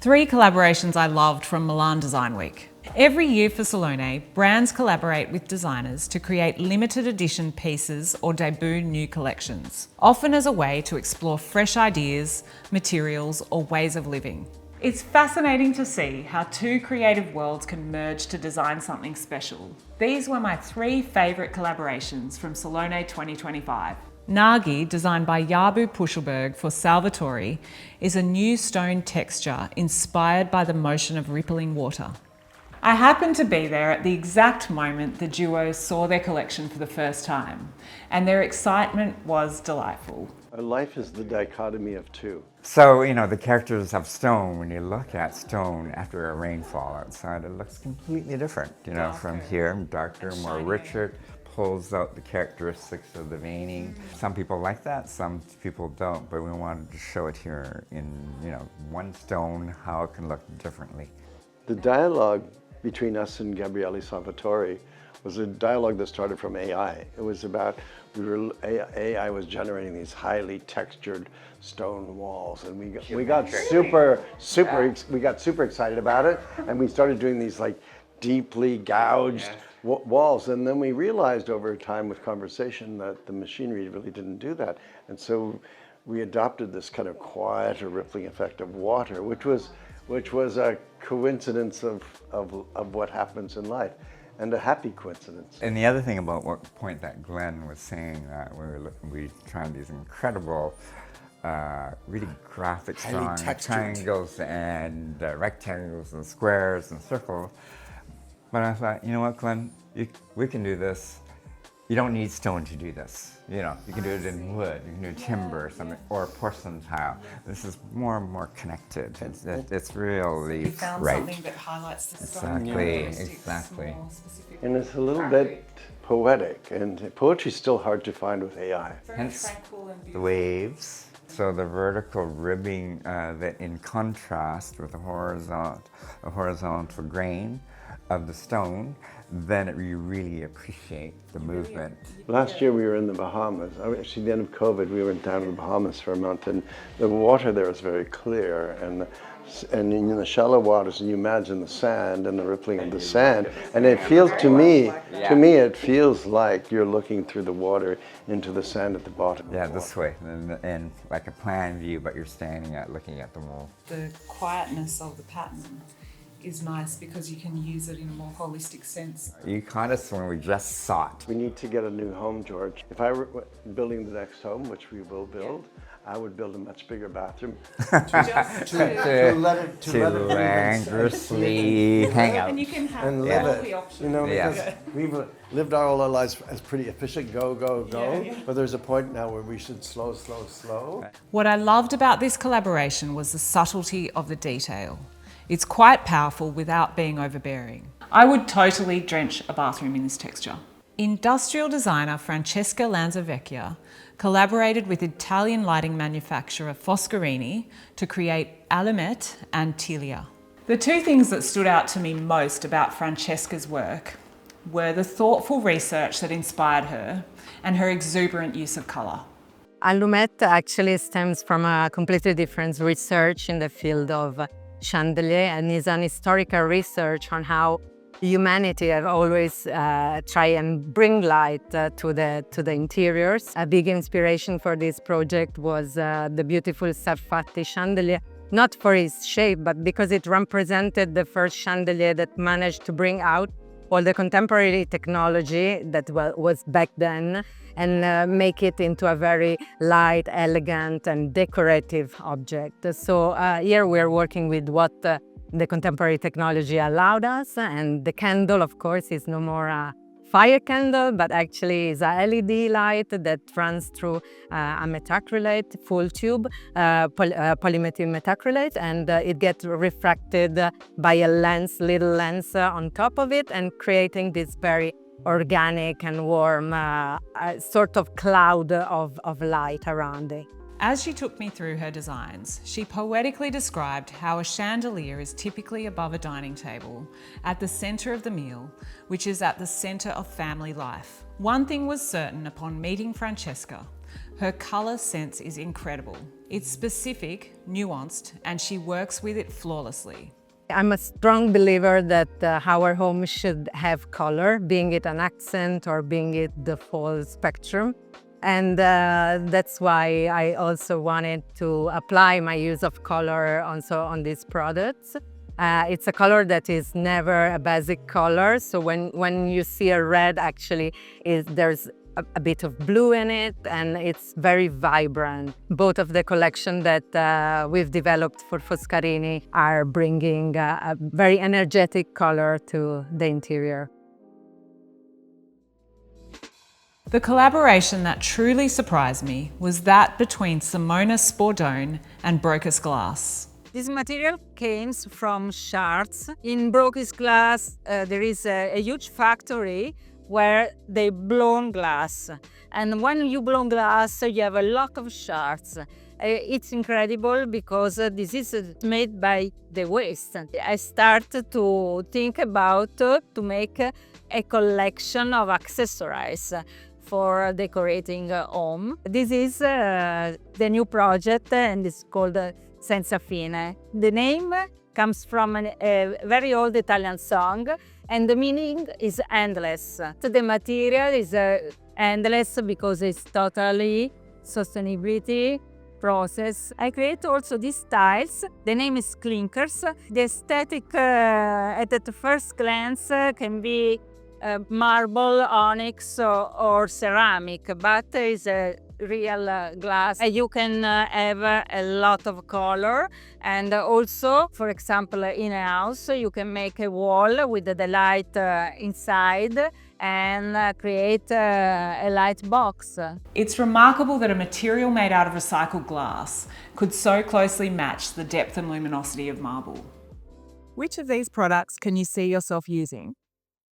3 collaborations I loved from Milan Design Week. Every year for Salone, brands collaborate with designers to create limited edition pieces or debut new collections, often as a way to explore fresh ideas, materials, or ways of living. It's fascinating to see how 2 creative worlds can merge to design something special. These were my 3 favourite collaborations from Salone 2025. Nagi, designed by Yabu Pushelberg for Salvatori, is a new stone texture inspired by the motion of rippling water. I happened to be there at the exact moment the duo saw their collection for the first time, and their excitement was delightful. Life is the dichotomy of 2. So, the characters of stone, when you look at stone after a rainfall outside, it looks completely different, from here, darker, more richer, pulls out the characteristics of the veining. Some people like that, some people don't, but we wanted to show it here in, one stone, how it can look differently. The dialogue between us and Gabriele Salvatori was a dialogue that started from AI. It was about, AI was generating these highly textured stone walls, and we got super excited about it, and we started doing these like deeply gouged walls, and then we realized over time with conversation that the machinery really didn't do that, and so we adopted this kind of quieter rippling effect of water, which was a coincidence of what happens in life, and a happy coincidence. And the other thing about what point that Glenn was saying, that we tried these incredible, really graphic, strong triangles and rectangles and squares and circles. But I thought, you know what, Glenn, we can do this. You don't need stone to do this. You can do it in wood, you can do timber or something, or porcelain tile. This is more and more connected. It's really You found something that highlights the stone. Exactly. And it's a little bit poetic, and poetry's still hard to find with AI. Hence the waves. So the vertical ribbing that in contrast with the horizontal grain of the stone, then you really appreciate the movement. Last year we were in the Bahamas. Actually, at the end of COVID, we went down to the Bahamas for a month, and the water there is very clear, and in the shallow waters, and you imagine the sand and the rippling of the sand, and it feels to me, it feels like you're looking through the water into the sand at the bottom. Yeah, this way, and like a plan view, but you're standing looking at the wall. The quietness of the pattern is nice because you can use it in a more holistic sense. You caught us when we just saw it. We need to get a new home, George. If I were building the next home, which we will build, I would build a much bigger bathroom. to languorously hang out. And you can have and all live the it. options. Because we've lived all our lives as pretty efficient, go. Yeah. But there's a point now where we should slow. What I loved about this collaboration was the subtlety of the detail. It's quite powerful without being overbearing. I would totally drench a bathroom in this texture. Industrial designer Francesca Lanzavecchia collaborated with Italian lighting manufacturer Foscarini to create Allumette and Tilia. The 2 things that stood out to me most about Francesca's work were the thoughtful research that inspired her and her exuberant use of colour. Allumette actually stems from a completely different research in the field of chandelier, and is an historical research on how humanity have always tried and bring light to the interiors. A big inspiration for this project was the beautiful Salvatori chandelier, not for its shape, but because it represented the first chandelier that managed to bring out all the contemporary technology that was back then, and make it into a very light, elegant, and decorative object. So here we are working with what the contemporary technology allowed us, and the candle, of course, is no more a fire candle, but actually is a LED light that runs through a methacrylate, full tube, polymethyl methacrylate, and it gets refracted by a lens, little lens on top of it, and creating this very organic and warm sort of cloud of light around it. As she took me through her designs, she poetically described how a chandelier is typically above a dining table, at the centre of the meal, which is at the centre of family life. One thing was certain upon meeting Francesca: Her colour sense is incredible. It's specific, nuanced, and she works with it flawlessly. I'm a strong believer that our home should have color, being it an accent or being it the full spectrum. And that's why I also wanted to apply my use of color also on these products. It's a color that is never a basic color. So when you see a red, actually, there's a bit of blue in it, and it's very vibrant. Both of the collection that we've developed for Foscarini are bringing a very energetic color to the interior. The collaboration that truly surprised me was that between Simona Spordone and Brocas Glass. This material came from shards. In Brocas Glass, there is a huge factory where they blow glass. And when you blow glass, you have a lot of shards. It's incredible because this is made by the waste. I started to think about to make a collection of accessories for decorating home. This is the new project, and it's called Senza Fine. The name comes from a very old Italian song, and the meaning is endless. The material is endless because it's totally sustainability process. I create also these tiles. The name is clinkers. The aesthetic at the first glance can be marble, onyx, or ceramic, but it's a real glass. You can have a lot of color, and also, for example, in a house, you can make a wall with the light inside and create a light box. It's remarkable that a material made out of recycled glass could so closely match the depth and luminosity of marble. Which of these products can you see yourself using?